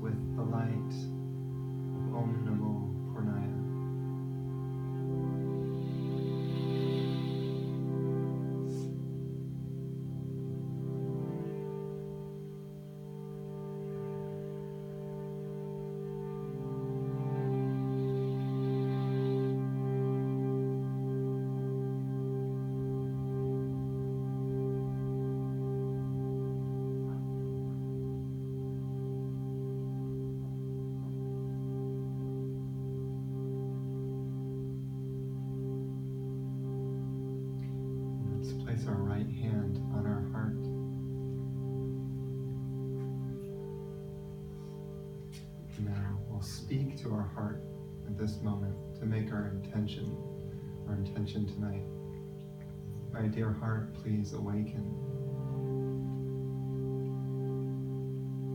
With the light of Om Namo Purnaya. Place our right hand on our heart. Now we'll speak to our heart at this moment to make our intention tonight. My dear heart, please awaken.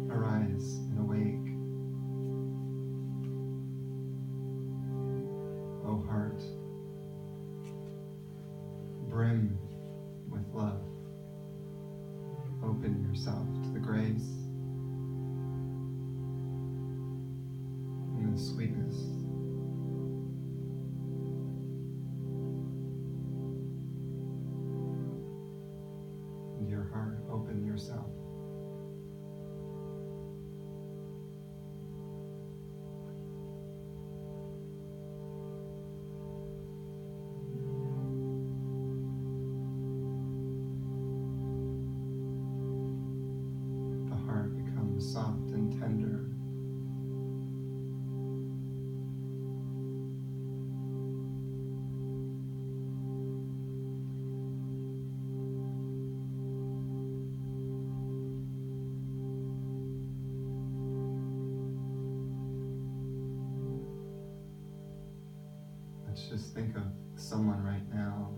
Arise and awake. O heart, brim with love. Open yourself to the grace and the sweetness just think of someone right now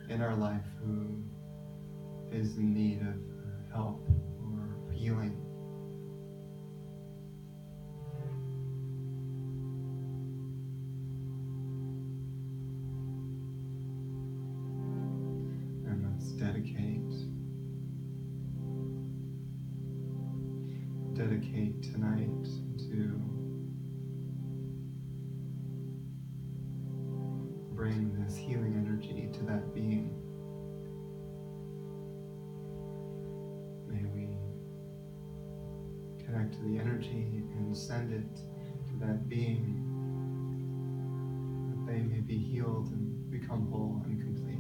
in our life who is in need of help or healing. And let's dedicate tonight to bring this healing energy to that being. May we connect to the energy and send it to that being, that they may be healed and become whole and complete.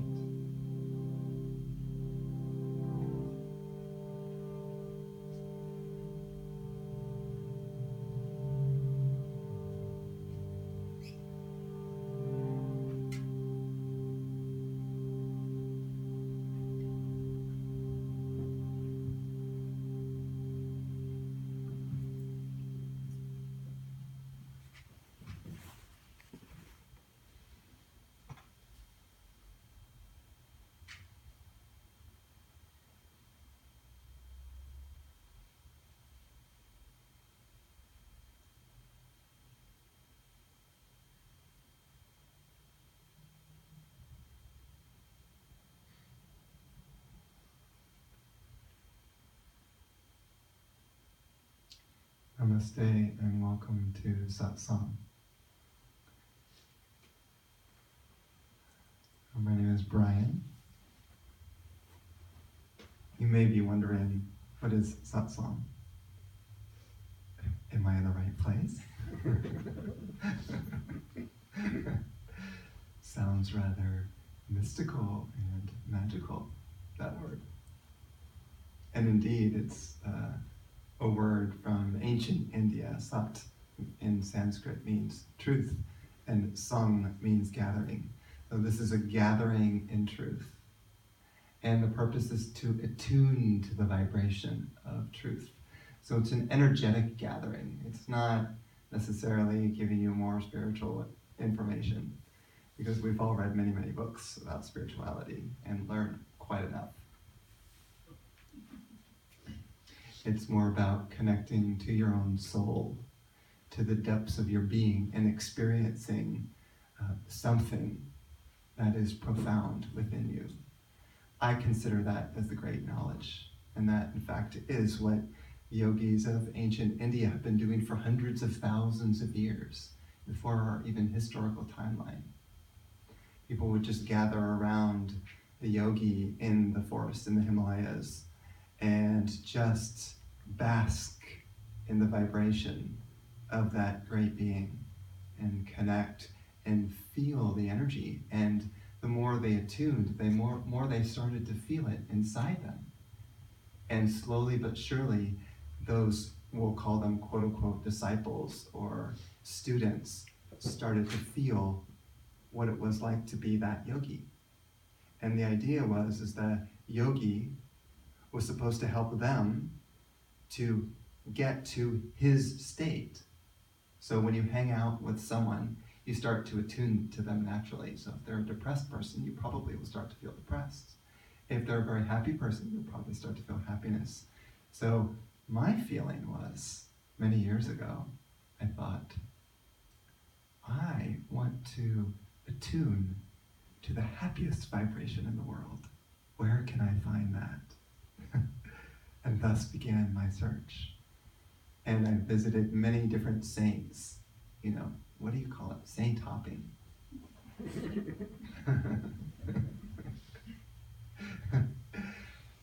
Namaste and welcome to Satsang. My name is Brian. You may be wondering, what is Satsang? Am I in the right place? Sounds rather mystical and magical, that word. And indeed, it's a word from ancient India. Sat in Sanskrit means truth, and sang means gathering. So this is a gathering in truth. And the purpose is to attune to the vibration of truth. So it's an energetic gathering. It's not necessarily giving you more spiritual information, because we've all read many, many books about spirituality and learned quite enough. It's more about connecting to your own soul, to the depths of your being, and experiencing something that is profound within you. I consider that as the great knowledge, and that in fact is what yogis of ancient India have been doing for hundreds of thousands of years, before our even historical timeline. People would just gather around the yogi in the forest in the Himalayas and just bask in the vibration of that great being and connect and feel the energy. And the more they attuned, the more they started to feel it inside them. And slowly but surely, those, we'll call them quote unquote disciples or students, started to feel what it was like to be that yogi. And the idea is that yogi was supposed to help them to get to his state. So when you hang out with someone, you start to attune to them naturally. So if they're a depressed person, you probably will start to feel depressed. If they're a very happy person, you'll probably start to feel happiness. So my feeling was, many years ago, I thought, I want to attune to the happiest vibration in the world. Where can I find that? And thus began my search. And I visited many different saints. You know, what do you call it? Saint hopping.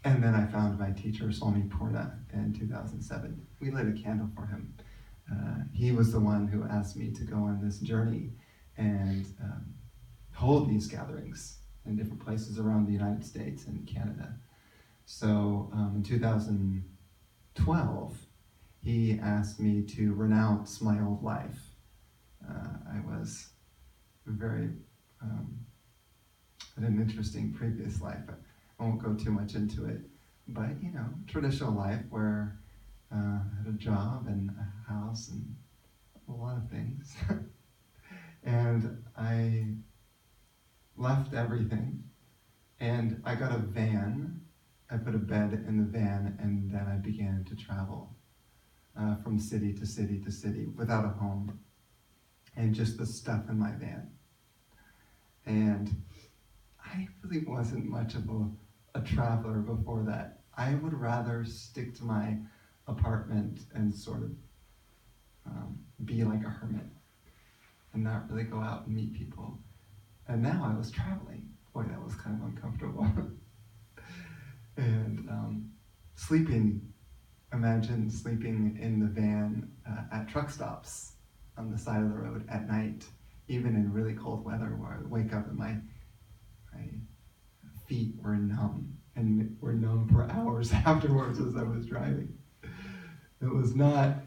And then I found my teacher, Name Purnaya, in 2007. We lit a candle for him. He was the one who asked me to go on this journey and hold these gatherings in different places around the United States and Canada. So in 2012, he asked me to renounce my old life. I was very, had an interesting previous life. I won't go too much into it, but you know, traditional life where I had a job and a house and a lot of things. And I left everything, and I got a van. I put a bed in the van, and then I began to travel from city to city to city without a home, and just the stuff in my van. And I really wasn't much of a traveler before that. I would rather stick to my apartment and sort of be like a hermit and not really go out and meet people. And now I was traveling. Boy, that was kind of uncomfortable. And imagine sleeping in the van at truck stops on the side of the road at night, even in really cold weather, where I would wake up and my feet were numb, and were numb for hours afterwards as I was driving. It was not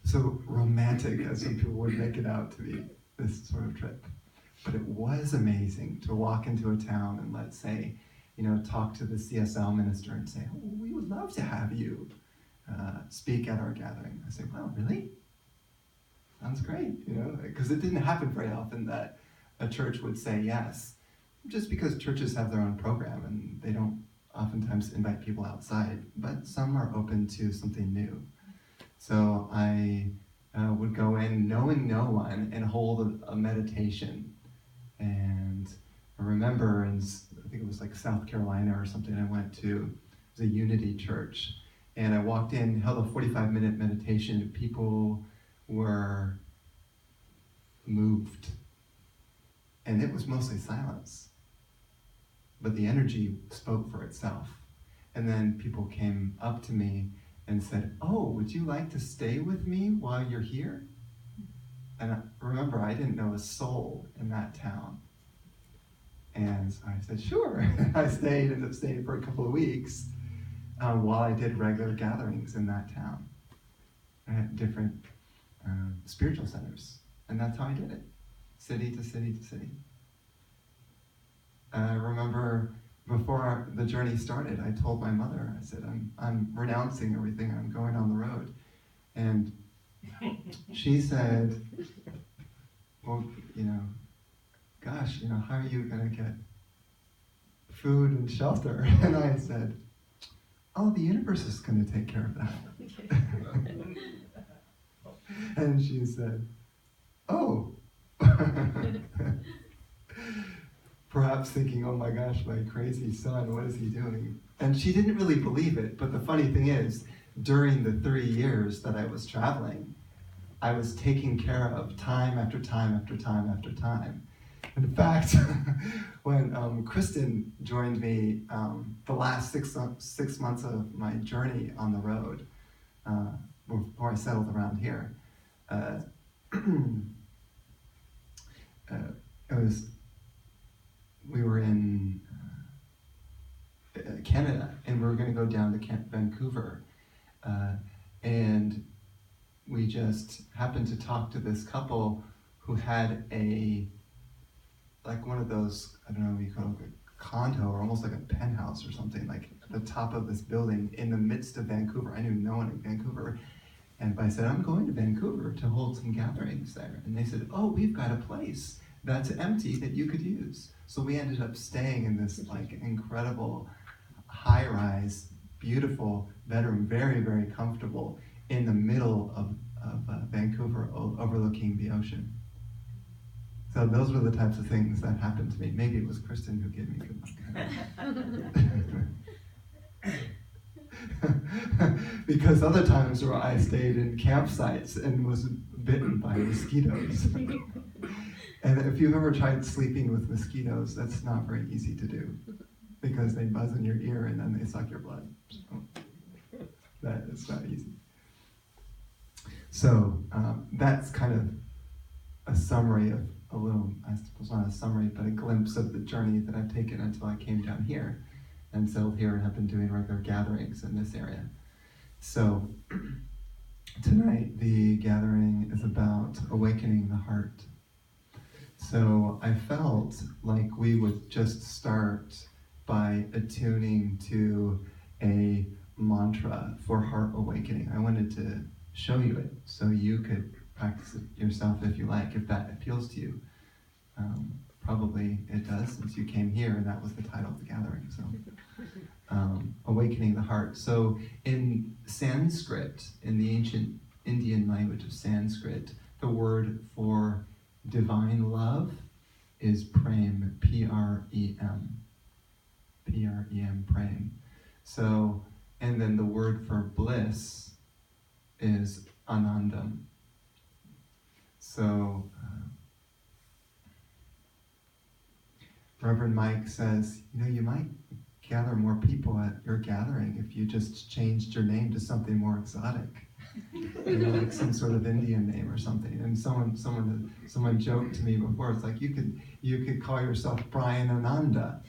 so romantic as some people would make it out to be, this sort of trip. But it was amazing to walk into a town and, let's say, talk to the CSL minister and say, "Oh, we would love to have you speak at our gathering." I say, "Wow, really? Sounds great," because it didn't happen very often that a church would say yes, just because churches have their own program and they don't oftentimes invite people outside, but some are open to something new. So I would go in knowing no one and hold a meditation. And I remember I think it was like South Carolina or something, I went to, it was a Unity church. And I walked in, held a 45-minute meditation. People were moved. And it was mostly silence. But the energy spoke for itself. And then people came up to me and said, "Oh, would you like to stay with me while you're here?" And remember, I didn't know a soul in that town. And so I said, "Sure." I ended up staying for a couple of weeks while I did regular gatherings in that town at different spiritual centers. And that's how I did it, city to city to city. I remember before the journey started, I told my mother, I said, I'm renouncing everything, I'm going on the road. And she said, "Well, gosh, how are you going to get food and shelter?" And I said, "Oh, the universe is going to take care of that." And she said, "Oh." Perhaps thinking, "Oh my gosh, my crazy son, what is he doing?" And she didn't really believe it, but the funny thing is, during the 3 years that I was traveling, I was taken care of time after time after time after time. In fact, when Kristen joined me the last 6 months of my journey on the road, before I settled around here, we were in Canada, and we were going to go down to Vancouver, and we just happened to talk to this couple who had one of those, I don't know what you call it, a condo, or almost like a penthouse or something, like at the top of this building in the midst of Vancouver. I knew no one in Vancouver. And I said, "I'm going to Vancouver to hold some gatherings there." And they said, "Oh, we've got a place that's empty that you could use." So we ended up staying in this incredible high-rise, beautiful bedroom, very, very comfortable, in the middle of Vancouver, overlooking the ocean. So those were the types of things that happened to me. Maybe it was Kristen who gave me good luck. Because other times where I stayed in campsites and was bitten by mosquitoes. And if you've ever tried sleeping with mosquitoes, that's not very easy to do, because they buzz in your ear and then they suck your blood. So that is not easy. So that's kind of a summary of I suppose not a summary, but a glimpse of the journey that I've taken until I came down here and settled here and have been doing regular gatherings in this area. So tonight the gathering is about awakening the heart. So I felt like we would just start by attuning to a mantra for heart awakening. I wanted to show you it so you could practice it yourself if you like, if that appeals to you. Probably it does, since you came here and that was the title of the gathering. So, awakening the heart. So in Sanskrit, in the ancient Indian language of Sanskrit, the word for divine love is prem, P-R-E-M. P-R-E-M, prem. So, and then the word for bliss is Anandam. So, Reverend Mike says, you might gather more people at your gathering if you just changed your name to something more exotic. Like some sort of Indian name or something. And someone joked to me before, it's like you could call yourself Brian Ananda.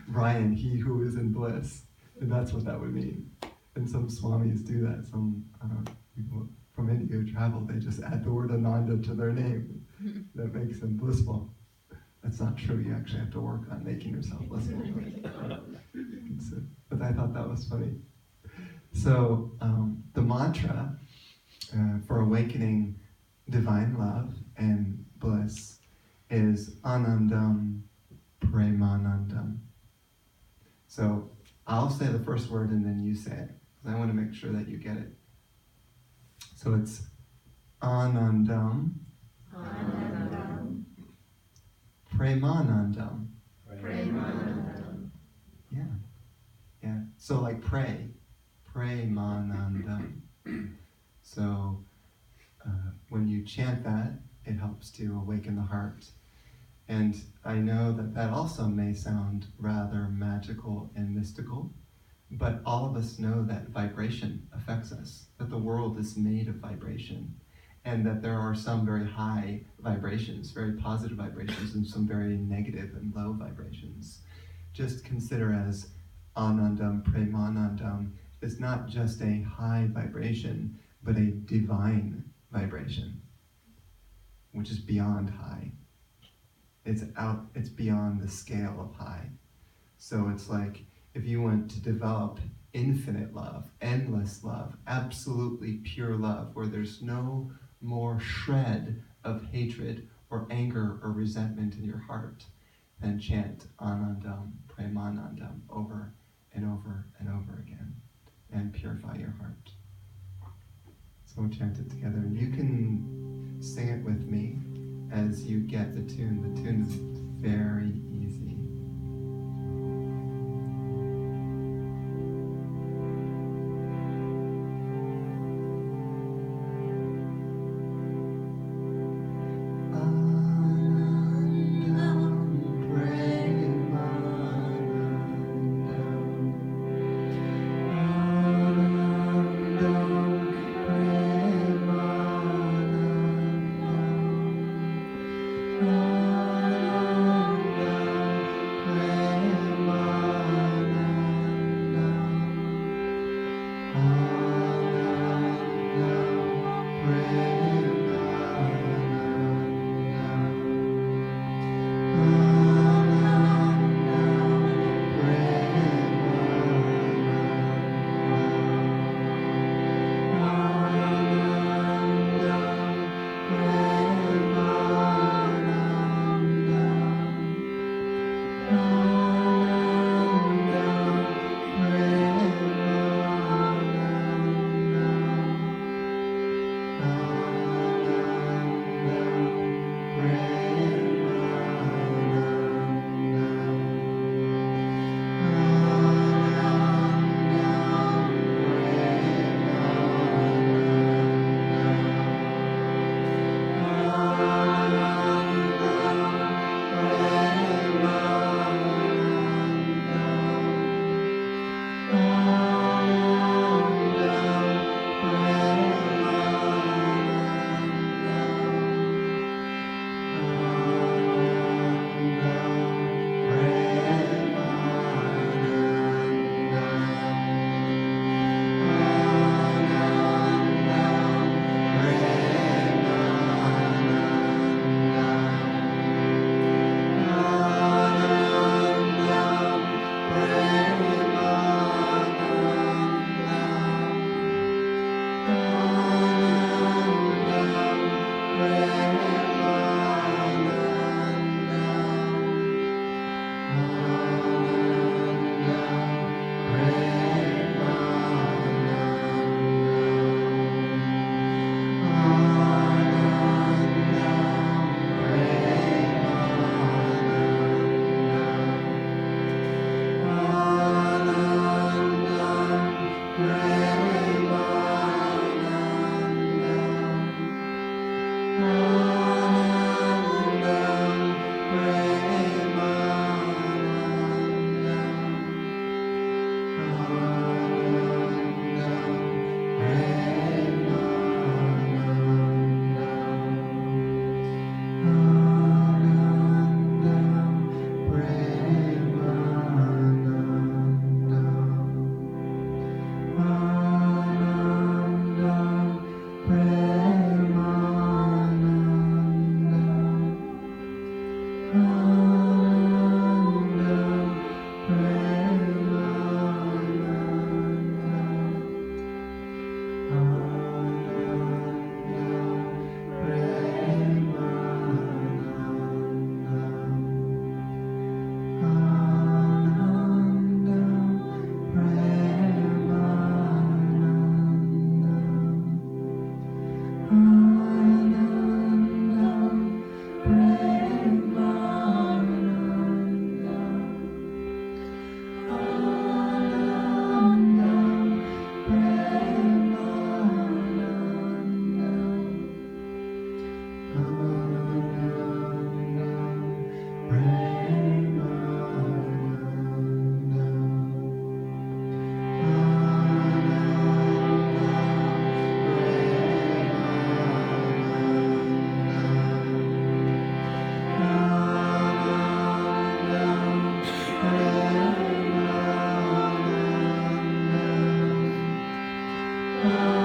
Brian, he who is in bliss. And that's what that would mean. And some swamis do that. Some people from India who travel, they just add the word Ananda to their name. That makes them blissful. That's not true. You actually have to work on making yourself blissful. But I thought that was funny. So the mantra for awakening divine love and bliss is Anandam Premanandam. So I'll say the first word and then you say it, because I want to make sure that you get it. So it's Anandam, Anandam, Premanandam. Premanandam. Yeah. So like pray, Premanandam. So when you chant that, it helps to awaken the heart. And I know that also may sound rather magical and mystical, but all of us know that vibration affects us, that the world is made of vibration, and that there are some very high vibrations, very positive vibrations, and some very negative and low vibrations. Just consider as Anandam Premanandam is not just a high vibration, but a divine vibration, which is beyond high. It's beyond the scale of high. So it's like if you want to develop infinite love, endless love, absolutely pure love, where there's no more shred of hatred or anger or resentment in your heart, then chant Anandam Premanandam over and over and over again and purify your heart. So we'll chant it together. And you can sing it with me as you get the tune. The tune is very easy. Premanandam.